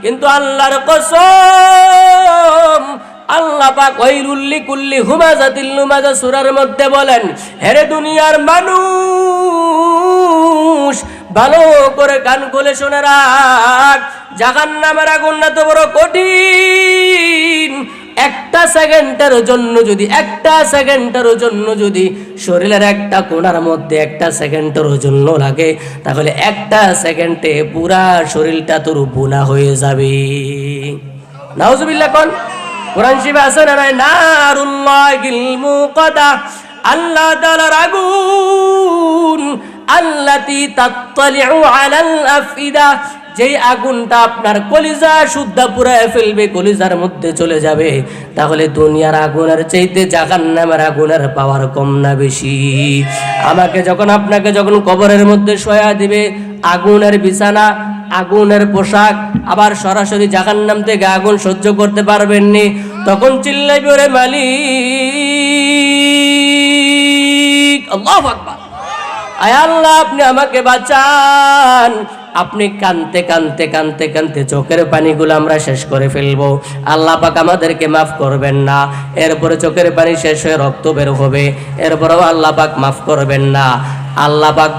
কিন্তু আল্লাহর কসম, আল্লাহ পাক ওয়াইলুল লিকুল্লি হুমাযাতিল লুমাযা সূরার মধ্যে বলেন, হে দুনিয়ার মানুষ, ভালো করে কান খুলে শুনে রাখ, জাহান্নামের আগুন এত বড় কঠিন। একটা সেকেন্ডের জন্য যদি শরীরের একটা কোণার মধ্যে একটা সেকেন্ডের জন্য লাগে, তাহলে একটা সেকেন্ডে পুরা শরীরটা তোর বুনা হয়ে যাবে। নাউজুবিল্লাহ। কোন কোরআন শরীফে আছে না নাই? নারুল্লাহিল মুকাদা, আল্লাহ তাআলার আগুন, আল্লাতী তাত্তালিউ আলাল আফইদা, যেই আগুনটা আপনার কলিজা শুদ্ধা পুরায় ফেলবে, কলিজার মধ্যে চলে যাবে। তাহলে দুনিয়ার আগুনের চাইতে জাহান্নামের আগুনের পাওয়ার কম না বেশি? আমাকে যখন আপনাকে যখন কবরের মধ্যে শোয়া দিবে, আগুনের বিছানা, আগুনের পোশাক, আবার সরাসরি জাহান্নাম থেকে আগুন সহ্য করতে পারবেন নি, তখন চিল্লাইবে, ওরে মালিক, আল্লাহু আকবার, আয় আল্লাহ আপনি আমাকে বাঁচান। আপনি কানতে কানতে কানতে কানতে চোখের পানিগুলো আমরা শেষ করে ফেলবো। আল্লাহ পাক আমাদেরকে মাফ করবেন না। এরপরে চোখের পানি শেষ হয়ে রক্ত বের হবে, এরপরেও আল্লাহ পাক মাফ করবেন না। আল্লাহ পাক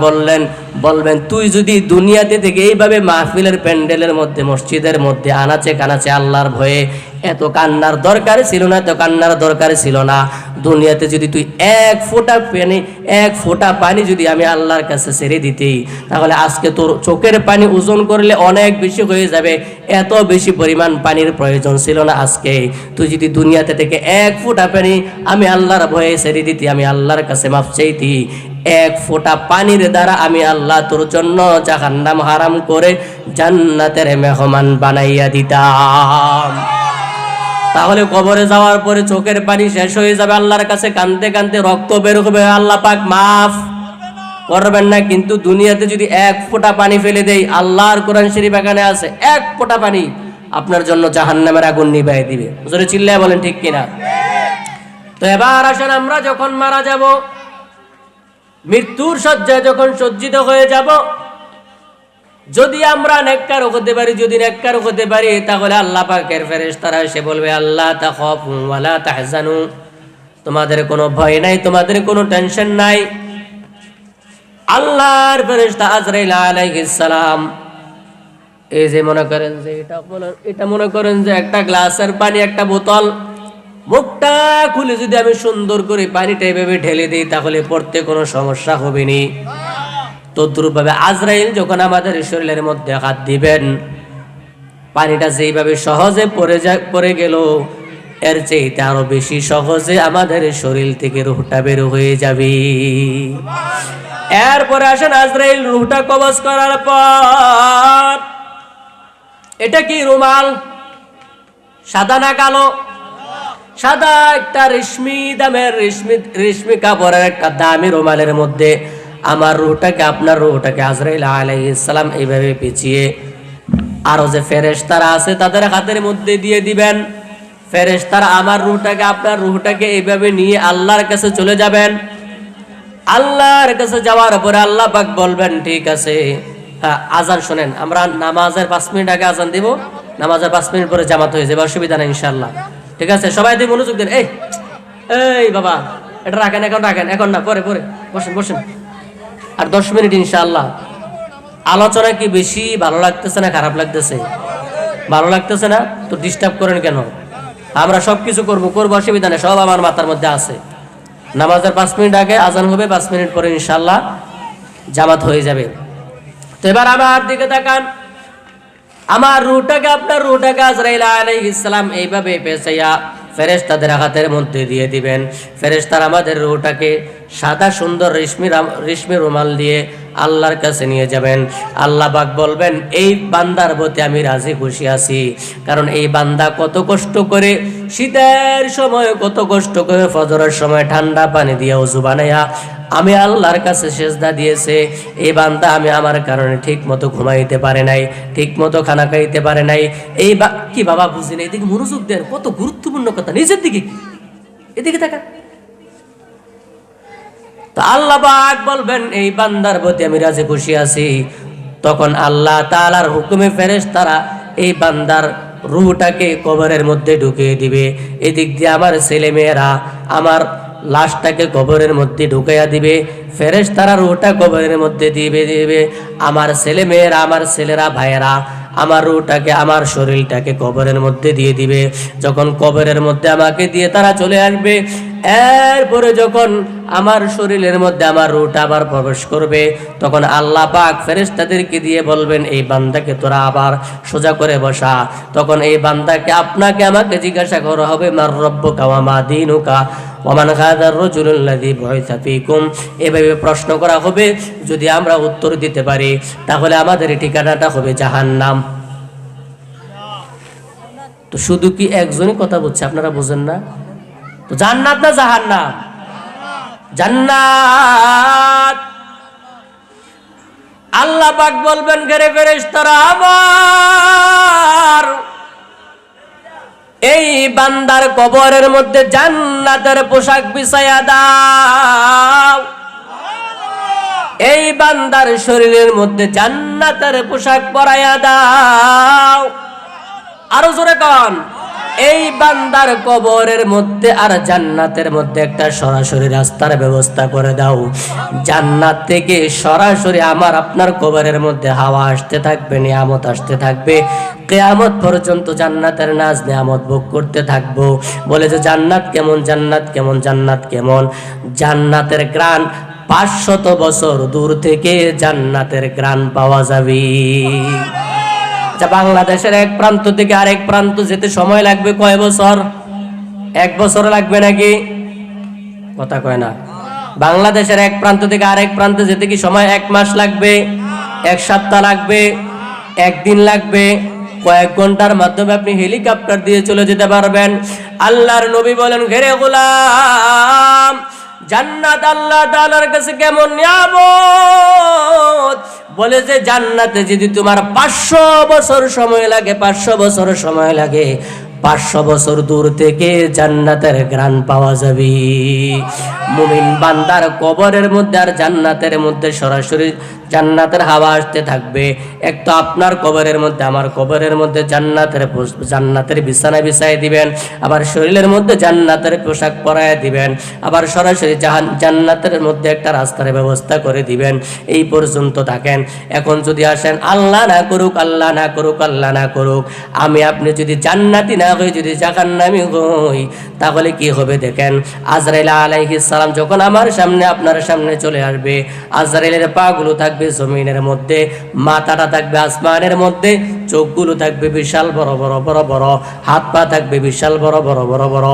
বলবেন, তুই যদি দুনিয়াতে থেকে এইভাবে মাহফিলের প্যান্ডেলের মধ্যে, মসজিদের মধ্যে আনাচে কানাচে আল্লাহর ভয়ে এত কান্নার দরকার ছিল না, দুনিয়াতে যদি তুই এক ফোঁটা পানি যদি আমি আল্লাহর কাছে ছেড়ে দিতি, তাহলে আজকে তোর চোখের পানি ওজন করলে অনেক বেশি হয়ে যাবে। এত বেশি পরিমাণ পানির প্রয়োজন ছিল না আজকে। তুই যদি দুনিয়াতে থেকে এক ফোঁটা পানি আমি আল্লাহর ভয়ে ছেড়ে দিতি, আমি আল্লাহর কাছে মাফ চাইতি, এক ফোঁটা পানির দ্বারা আমি আল্লাহ তোর জন্য জাহান্নাম হারাম করে জান্নাতের মেহমান বানাইয়া দিতাম। তাহলে কবরে যাওয়ার পরে চোখের পানি শেষ হয়ে যাবে, আল্লাহর কাছে কাঁদতে কাঁদতে রক্ত বের হবে, আল্লাহ পাক মাফ করবেন না। কিন্তু দুনিয়াতে যদি এক ফোঁটা পানি ফেলে দেই, আল্লাহর কোরআন শরীফ এখানে আছে, এক ফোঁটা পানি আপনার জন্য জাহান্নামের আগুন নিভাই দিবে। জোরে চিল্লায় বলেন ঠিক কিনা? তো এবার আসেন, আমরা যখন মারা যাব, মৃত্যুর শয্যায় যখন সজ্জিত হয়ে যাব, যদি আমরা নেককার হতে পারি, তাহলে আল্লাহ পাকের ফেরেশতারা এসে বলবে, আল্লাহ তাখাফু ওয়ালা তাহজানু, তোমাদের কোনো ভয় নাই, তোমাদের কোনো টেনশন নাই। আল্লাহর ফেরেশতা আজরাইল আলাইহিস সালাম, এই যে মনে করেন যে এটা মনে করেন যে একটা গ্লাসের পানি, একটা বোতল, মুখটা খুলে যদি আমি সুন্দর করে পানিটা এভাবে ঢেলে দিই, তাহলে পড়তে কোনো সমস্যা হবে না। তদ্রূপভাবে আজরাইল যখন আমাদের শরীরের মধ্যে হাত দিবেন, পানিটা যেইভাবে সহজে পড়ে গেল, এর চেয়ে আরো বেশি সহজে আমাদের শরীর থেকে রূহটা বের হয়ে যাবে। এরপরে আসেন, আজরাইল রূহটা কবজ করার পর, এটা কি রুমাল? সাদা না কালো? সাদা একটা রেশমি কাপড়ের একটা দামি রুমালের মধ্যে আমার রূহটাকে, আপনার রূহটাকে আজরাইল আলাইহিস সালাম এইভাবে পেঁচিয়ে আরো যে ফেরেশতারা আছে তাদের হাতের মধ্যে দিয়ে দিবেন। ফেরেশতারা আমার রূহটাকে, আপনার রূহটাকে এইভাবে নিয়ে আল্লাহর কাছে চলে যাবেন। আল্লাহর কাছে যাওয়ার পরে আল্লাহ পাক বলবেন, ঠিক আছে, আজান শোনেন, আমরা নামাজের 5 মিনিট আগে আজান দিব, নামাজের 5 মিনিট পরে জামাত হয়ে যাবে, অসুবিধা নেই ইনশাআল্লাহ। ঠিক আছে, সবাই দিয়ে মনোযোগ দেন। এই বাবা, এটা রাখেন, এখন না, পরে বসেন। আর 10 মিনিট ইনশাআল্লাহ। আলোচনা কি বেশি ভালো লাগতেছে না খারাপ লাগতেছে? ভালো লাগতেছে না তো ডিস্টার্ব করেন কেন? আমরা সবকিছু করবো, অসুবিধা নেই, সব আমার মাথার মধ্যে আছে। নামাজের 5 মিনিট আগে আজান হবে, 5 মিনিট পরে ইনশাআল্লাহ জামাত হয়ে যাবে। তো এবার আমার দিকে তাকান, আমার রূহটাকে, আপনার রূহটাকে আজরাইল আলাইহিস সালাম এইভাবে পেঁচাইয়া ফেরেশতাদের হাতের মধ্যে দিয়ে দিবেন। ফেরেশতারা আমাদের রূহটাকে সাদা সুন্দর রেশমি রুমাল দিয়ে আল্লাহর কাছে নিয়ে যাবেন। আল্লাহ পাক বলবেন, এই বান্দার প্রতি আমি রাজি খুশি আছি, কারণ এই বান্দা কত কষ্ট করে শীতের সময়, কত কষ্ট করে ফজরের সময় ঠান্ডা পানি দিয়ে ওযু বানাইয়া আমি আল্লাহর কাছে সেজদা দিয়েছে। এই বান্দা আমি আমার কারণে ঠিক মতো ঘুমাইতে পারে নাই, ঠিক মতো খানা খাইতে পারে নাই। কি বাবা বুঝি না, এদিকে মনোযোগ দেন, কত গুরুত্বপূর্ণ কথা, নিজের দিকে এদিকে তাকা। তো আল্লাহ পাক বলবেন, এই বান্দার প্রতি আমি রাজি খুশি আছি। তখন আল্লাহ তাআলার হুকুমে ফেরেশতারা এই বান্দার রূহটাকে কবরের মধ্যে ঢুকিয়ে দিবে। এদিক দিয়ে আমার ছেলে মেয়েরা আমার লাশটাকে কবরের মধ্যে ঢুকাইয়া দিবে, ফেরেশতারা রূহটা কবরের মধ্যে দিবে। আমার ছেলে মেয়েরা, আমার ছেলেরা, ভাইয়েরা আমার রূহটাকে, আমার শরীরটাকে কবরের মধ্যে দিয়ে দিবে। যখন কবরের মধ্যে আমাকে দিয়ে তারা চলে আসবে, এরপরে যখন আমার শরীরের মধ্যে আমার রূহটা আবার প্রবেশ করবে, তখন আল্লাহ পাক ফেরেশতাদেরকে দিয়ে বলবেন, এই বান্দাকে তোরা আবার সোজা করে বসা। তখন এই বান্দাকে, আপনাকে আমাকে জিজ্ঞাসা করা হবে, মার রব্বুকা ওয়া মা দীনুকা ওয়া মান হাযার রাজুলুল্লাযী বুইসা ফীকুম। এভাবে প্রশ্ন করা হবে। যদি আমরা উত্তর দিতে পারি তাহলে আমাদের ঠিকানাটা হবে জাহান্নাম। তো শুধু কি একজনই কথা বলছে, আপনারা বুঝেন না? তো জান্নাত না জাহান্নাম? জান্নাত। আল্লাহ পাক বলবেন, ঘরে ফেরেশতারা আমার এই বান্দার কবরের মধ্যে জান্নাতের পোশাক বিছায়া দাও, এই বান্দার শরীরের মধ্যে জান্নাতের পোশাক পরাইয়া দাও। আরো জোরে কোন, এই বান্দার কবরের মধ্যে আর জান্নাতের মধ্যে একটা সরাসরি রাস্তার ব্যবস্থা করে দাও। জান্নাত থেকে সরাসরি আমার আপনার কবরের মধ্যে হাওয়া আসতে থাকবে, নিয়ামত আসতে থাকবে, কিয়ামত পর্যন্ত জান্নাতের নাজ নিয়ামত ভোগ করতে থাকবো। বলে যে জান্নাত কেমন, জান্নাত কেমন, জান্নাত কেমন? জান্নাতের গ্রান 500 বছর দূর থেকে জান্নাতের গ্রান পাওয়া যাবে। বাংলাদেশের এক প্রান্ত থেকে আরেক প্রান্ত যেতে সময় লাগবে কয় বছর? 1 বছর লাগবে নাকি? কথা কয় না। বাংলাদেশের এক প্রান্ত থেকে আরেক প্রান্তে যেতে কি সময় 1 মাস লাগবে, 1 সপ্তাহ লাগবে, 1 দিন লাগবে? কয়েক ঘন্টার মাধ্যমে আপনি হেলিকপ্টার দিয়ে চলে যেতে পারবেন। আল্লাহর নবী বলেন, ঘেরে গোলাম, জান্নাত আল্লাহ তাআলার কাছে কেমন নিয়ামত। বলে যে জান্নাতে যদি তোমার 500 বছর সময় লাগে, 500 বছর সময় লাগে, 500 বছর দূর থেকে জান্নাতের ঘ্রাণ পাওয়া যাবে। মুমিন বান্দার কবরের মধ্যে আর জান্নাতের মধ্যে সরাসরি জান্নাতের হাওয়া আসতে থাকবে। এক তো আপনার কবরের মধ্যে, আমার কবরের মধ্যে জান্নাতের বিছানা বিছাই দিবেন, আবার শরীরের মধ্যে জান্নাতের পোশাক পরায় দিবেন, আবার সরাসরি জান্নাতের মধ্যে একটা রাস্তার ব্যবস্থা করে দিবেন। এই পর্যন্ত থাকেন। এখন যদি আসেন, আল্লাহ না করুক, আল্লাহ না করুক, আল্লাহ না করুক, আমি আপনি যদি জান্নাতি না হই, যদি জাহান্নামী হই, তাহলে কি হবে দেখেন। আজরাইল আলাইহিস সালাম যখন আমার সামনে, আপনার সামনে চলে আসবে, আজরাইলের পাগুলো থাকবে জমিনের মধ্যে, মাথাটা থাকবে আসমানের মধ্যে, চোখগুলো থাকবে বিশাল বড় বড় বড় বড়, হাত পা থাকবে বিশাল বড় বড় বড় বড়।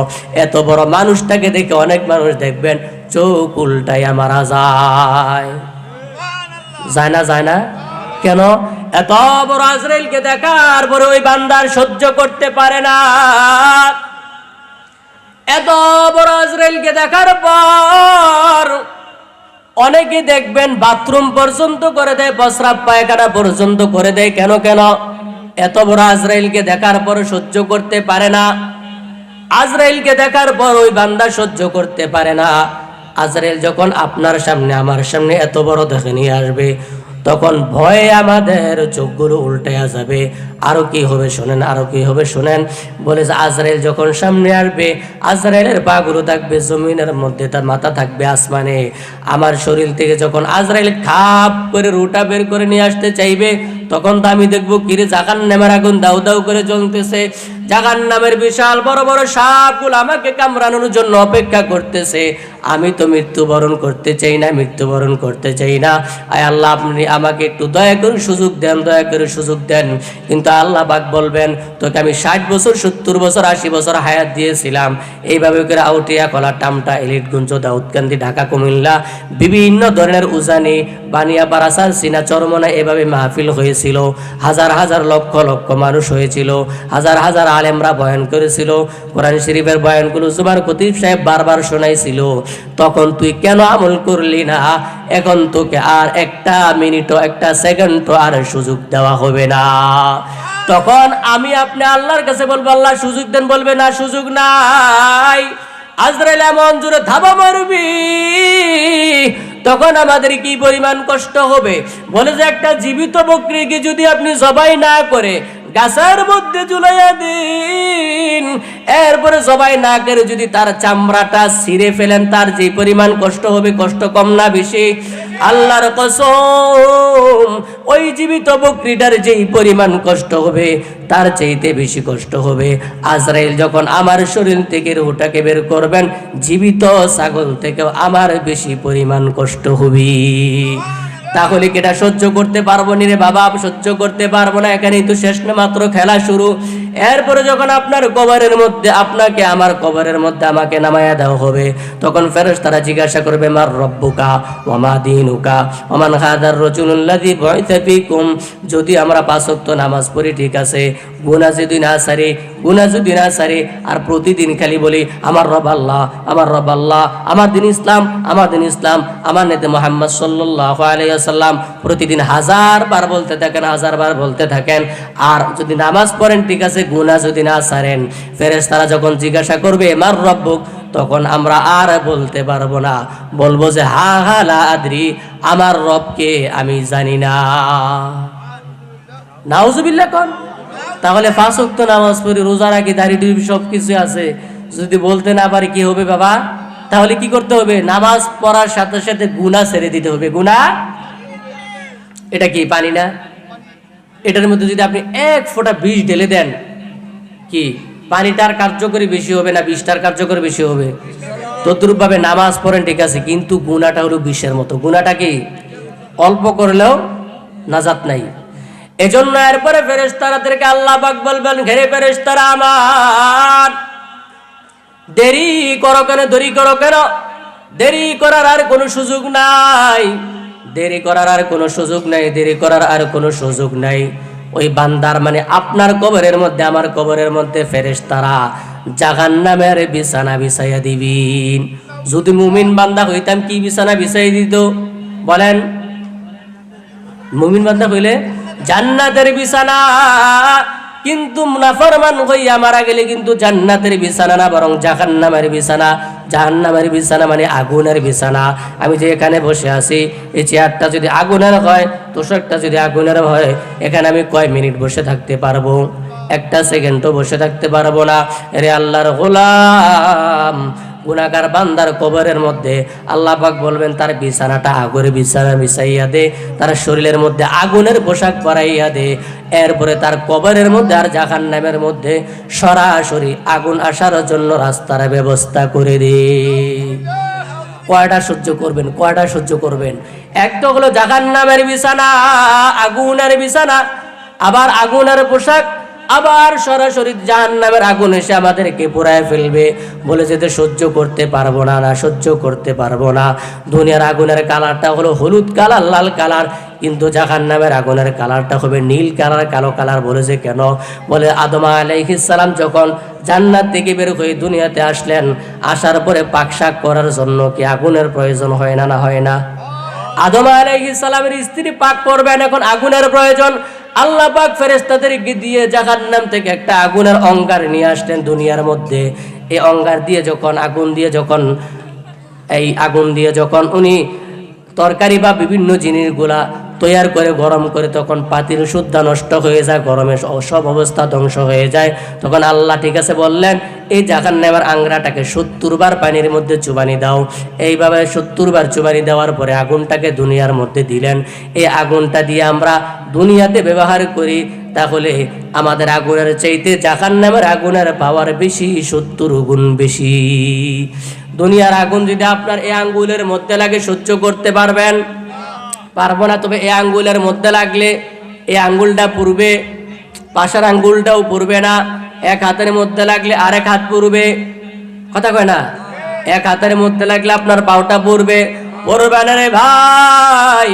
এত বড় মানুষটাকে দেখে অনেক মানুষ দেখবেন চোখ উল্টাইয়া মারা যায়। যায় না? যায় না? কেন? এত বড় আজরাইলকে দেখার পরে ওই বান্দার সহ্য করতে পারে না। এত বড় আজরাইলকে দেখার পর অনেকে দেখবেন বাথরুম পর্যন্ত করে দেয়, প্রস্রাব পায়খানা পর্যন্ত করে দেয়। কেন? কেন? এত বড় আজরাইলকে দেখার পর সহ্য করতে পারে না। আজরাইলকে দেখার পর ওই বান্দা সহ্য করতে পারে না। আজরাইল যখন আপনার সামনে, আমার সামনে এত বড় দেখে নিয়ে আসবে, তখন ভয়ে আমাদের চোখগুলো উল্টাইয়া যাবে। আরো কি হবে শোনেন, আরো কি হবে শোনেন। বলে যে আজরাইল যখন সামনে আসবে, আজরাইলের পাগুলো থাকবে জমিনের মধ্যে, তার মাথা থাকবে আসমানে। আমার শরীর থেকে যখন আজরাইল খাপ করে রুটা বের করে নিয়ে আসতে চাইবে, তখন তো আমি দেখবো কিরে জাহান্নামের আগুন দাউ দাউ করে জ্বলতেছে, জাহান্নামের বিশাল বড় বড় সাপগুলো আমাকে কামড়ানোর জন্য অপেক্ষা করতেছে। আমি তো মৃত্যুবরণ করতে চাই না, মৃত্যুবরণ করতে চাই না। আয় আল্লাহ, আপনি আমাকে একটু দয়া করে সুযোগ দেন, দয়া করে সুযোগ দেন। কিন্তু আল্লাহ পাক বলবেন, তোকে আমি 60 বছর, 70 বছর, 80 বছর হায়াত দিয়েছিলাম। এইভাবে করে আউটিয়া, কলা, টামটা, এলিটগঞ্জ, দাউদকান্দি, ঢাকা, কুমিল্লা, বিভিন্ন ধরনের উজানি, বানিয়া, বারাসার, সিনা, চরমনা, এভাবে মাহফিল হয়েছিল। হাজার হাজার লক্ষ লক্ষ মানুষ হয়েছিল, হাজার হাজার আলেমরা বয়ান করেছিল, কোরআন শরীফের বয়ানগুলো জুমার খতিব সাহেব বারবার শোনাইছিল। তখন তুই কেন আমল করলি না? এখন তোকে আর একটা মিনিটও, একটা সেকেন্ডও আর সুযোগ দেওয়া হবে না। তখন আমি আপনি আল্লাহর কাছে বলবো, আল্লাহ সুযোগ দেন। বলবে না, সুযোগ নাই। আজরাইল এমন জোরে ধাবা মারবি, তখন আমাদের কি পরিমাণ কষ্ট হবে। বলে যে একটা জীবিত বকরিকে যদি আপনি জবাই না করে গাছের মধ্যে ঝুলাইয়া দিন। এরপরে জবাই না করে যদি তার চামড়াটা ছিঁড়ে ফেলেন, তার যে পরিমাণ কষ্ট হবে, কষ্ট কম না বেশি? আল্লাহর কসম, ওই জীবিত বকরিটার যেই পরিমাণ কষ্ট হবে তার চাইতে বেশি কষ্ট হবে আজরাইল যখন আমার শরীর থেকে রূহটাকে বের করবেন। জীবিত ছাগল থেকেও আমার বেশি পরিমাণ কষ্ট হবে। তাহলে কি এটা সহ্য করতে পারবো নি রে বাবা? সহ্য করতে পারবো না। এখানেই তো শেষ না, মাত্র খেলা শুরু। এরপরে যখন আপনার কবরের মধ্যে, আপনাকে আমার কবরের মধ্যে আমাকে নামায়া দেওয়া হবে, তখন ফেরেশতারা জিজ্ঞাসা করবে, মার রব্বুকা ওয়া মা দীনুকা ওয়া মান হাদার রাজুলুল্লাযী বুইসা ফীকুম। যদি আমরা 5 ওয়াক্ত নামাজ পড়ি ঠিক আছে, গুনাহ যদি না সারি আর প্রতিদিন খালি বলি আমার রব আল্লাহ, আমার রব আল্লাহ, আমার দিন ইসলাম, আমার দিন ইসলাম, আমার নেতা মুহাম্মদ সাল্লাল্লাহু আলাইহি ওয়াসাল্লাম, প্রতিদিন 1000 বার বলতে থাকেন, 1000 বার বলতে থাকেন, আর যদি নামাজ পড়েন ঠিক আছে, গুনাহ যদি না সারেন, ফেরেশতারা যখন জিজ্ঞাসা করবে মার রব্বুক, তখন আমরা আর বলতে পারবো না, বলবো যে হা হা লা আদরি, আমার রবকে আমি জানি না। নাউজুবিল্লাহ কোন। তাহলে 5 ওয়াক্ত নামাজ পড়ি, রোজা রাখি, দাড়ি টুপি সব কিছু আছে, যদি বলতে না পারি কি হবে বাবা? তাহলে কি করতে হবে? নামাজ পড়ার সাথে সাথে গুনাহ ছেড়ে দিতে হবে। গুনাহ এটা কি পানি না? এটার মধ্যে যদি আপনি 1 ফোঁটা বিষ ঢেলে দেন, কি পানিটার কার্যকরী বেশি হবে না বিষটার কার্যকরী বেশি হবে? তদ্রূপ ভাবে নামাজ পড়েন ঠিক আছে, কিন্তু গুনাহটা হলো বিষের মতো। গুনাহটা কি অল্প করলেও নাজাত নাই। এজন্য এরপরে ফেরেশতাদেরকে আল্লাহ পাক বলবেন, ঘেরে ফেরেশতারা আমার, দেরি করো কেন, দেরি করো কেন? দেরি করার আর কোনো সুযোগ নাই, দেরি করার আর কোনো সুযোগ নাই, দেরি করার আর কোনো সুযোগ নাই। ওই বান্দার মানে আপনার কবরের মধ্যে, আমার কবরের মধ্যে ফেরেশতারা জাহান্নামের বিছানা বিছাইয়া দিবেন। যদি মুমিন বান্দা হইতাম কি বিছানা বিছাই দিত বলেন? মুমিন বান্দা হইলে জান্নাতের বিছানা, কিন্তু নাফরমান হইয়া মারা গেলে কিন্তু জান্নাতের বিছানা না, বরং জাহান্নামের বিছানা। জাহান্নামের বিছানা মানে আগুনের বিছানা। আমি যে এখানে বসে আছি, এই চেয়ারটা যদি আগুনের হয়, তোষকটা যদি আগুনের হয়, এখানে আমি কয় মিনিট বসে থাকতে পারবো? 1 সেকেন্ডও বসে থাকতে পারবো না। রে আল্লাহর গোলাম, গুনাহগার বান্দার কবরের মধ্যে আল্লাহ পাক বলবেন তার বিছানাটা আগুনের বিছানা বিছাইয়া দে, তার শরীরের মধ্যে আগুনের পোশাক পরাইয়া দে। এরপরে তার কবরের মধ্যে আর জাহান্নামের মধ্যে সরাসরি আগুন আসার জন্য রাস্তার ব্যবস্থা করে দে। কয়টা সহ্য করবেন? কয়টা সহ্য করবেন? একটা হলো জাহান্নামের বিছানা, আগুনের বিছানা, আবার আগুনের পোশাক, আবার সরাসরি জাহান্নামের আগুন এসে আমাদেরকে পোড়ায় ফেলবে। বলে যেতে সহ্য করতে পারবো না, না সহ্য করতে পারবো না। দুনিয়ার আগুনের কালারটা হলো হলুদ কালার, লাল কালার, কিন্তু জাহান্নামের আগুনের কালারটা হবে নীল কালার, কালো কালার। বলেছে কেন? বলে আদম আলাইহিস সালাম যখন জান্নাত থেকে বের হয়ে দুনিয়াতে আসলেন, আসার পরে পাকশাক করার জন্য কি আগুনের প্রয়োজন হয় না? না হয় না? আদম আলাইহিস সালামের স্ত্রী পাক করবেন, এখন আগুনের প্রয়োজন। আল্লাহ পাক ফেরেশতাদেরকে দিয়ে জাহান্নাম থেকে একটা আগুনের অঙ্গার নিয়ে আসলেন দুনিয়ার মধ্যে। এই অঙ্গার দিয়ে যখন এই আগুন দিয়ে যখন উনি তরকারি বা বিভিন্ন জিনিসগুলা তৈয়ার করে গরম করে, তখন পাতিল শুদ্ধা নষ্ট হয়ে যায়, গরমে সব অবস্থা ধ্বংস হয়ে যায়। তখন আল্লাহ ঠিক আছে বললেন, এই জাহান্নামের আংরাটাকে 70 বার পানির মধ্যে চুবানি দাও। এইভাবে 70 বার চুবানি দেওয়ার পরে আগুনটাকে দুনিয়ার মধ্যে দিলেন। এই আগুনটা দিয়ে আমরা দুনিয়াতে ব্যবহার করি, তাহলে আমাদের আগুনের চাইতে জাহান্নামের আগুনের পাওয়ার বেশি, 70 গুণ বেশি। দুনিয়ার আগুন যদি আপনার এই আঙ্গুলের মধ্যে লাগে সহ্য করতে পারবেন? পারবো না। তবে এই আঙ্গুলের মধ্যে লাগলে এই আঙ্গুলটা পুড়বে, পাশের আঙ্গুলটাও পুড়বে না। 1 হাতের মধ্যে লাগলে আরেক হাত পুড়বে, কথা কয় না? 1 হাতের মধ্যে লাগলে আপনার পাওটা পুড়বে, পুড়বে না রে ভাই।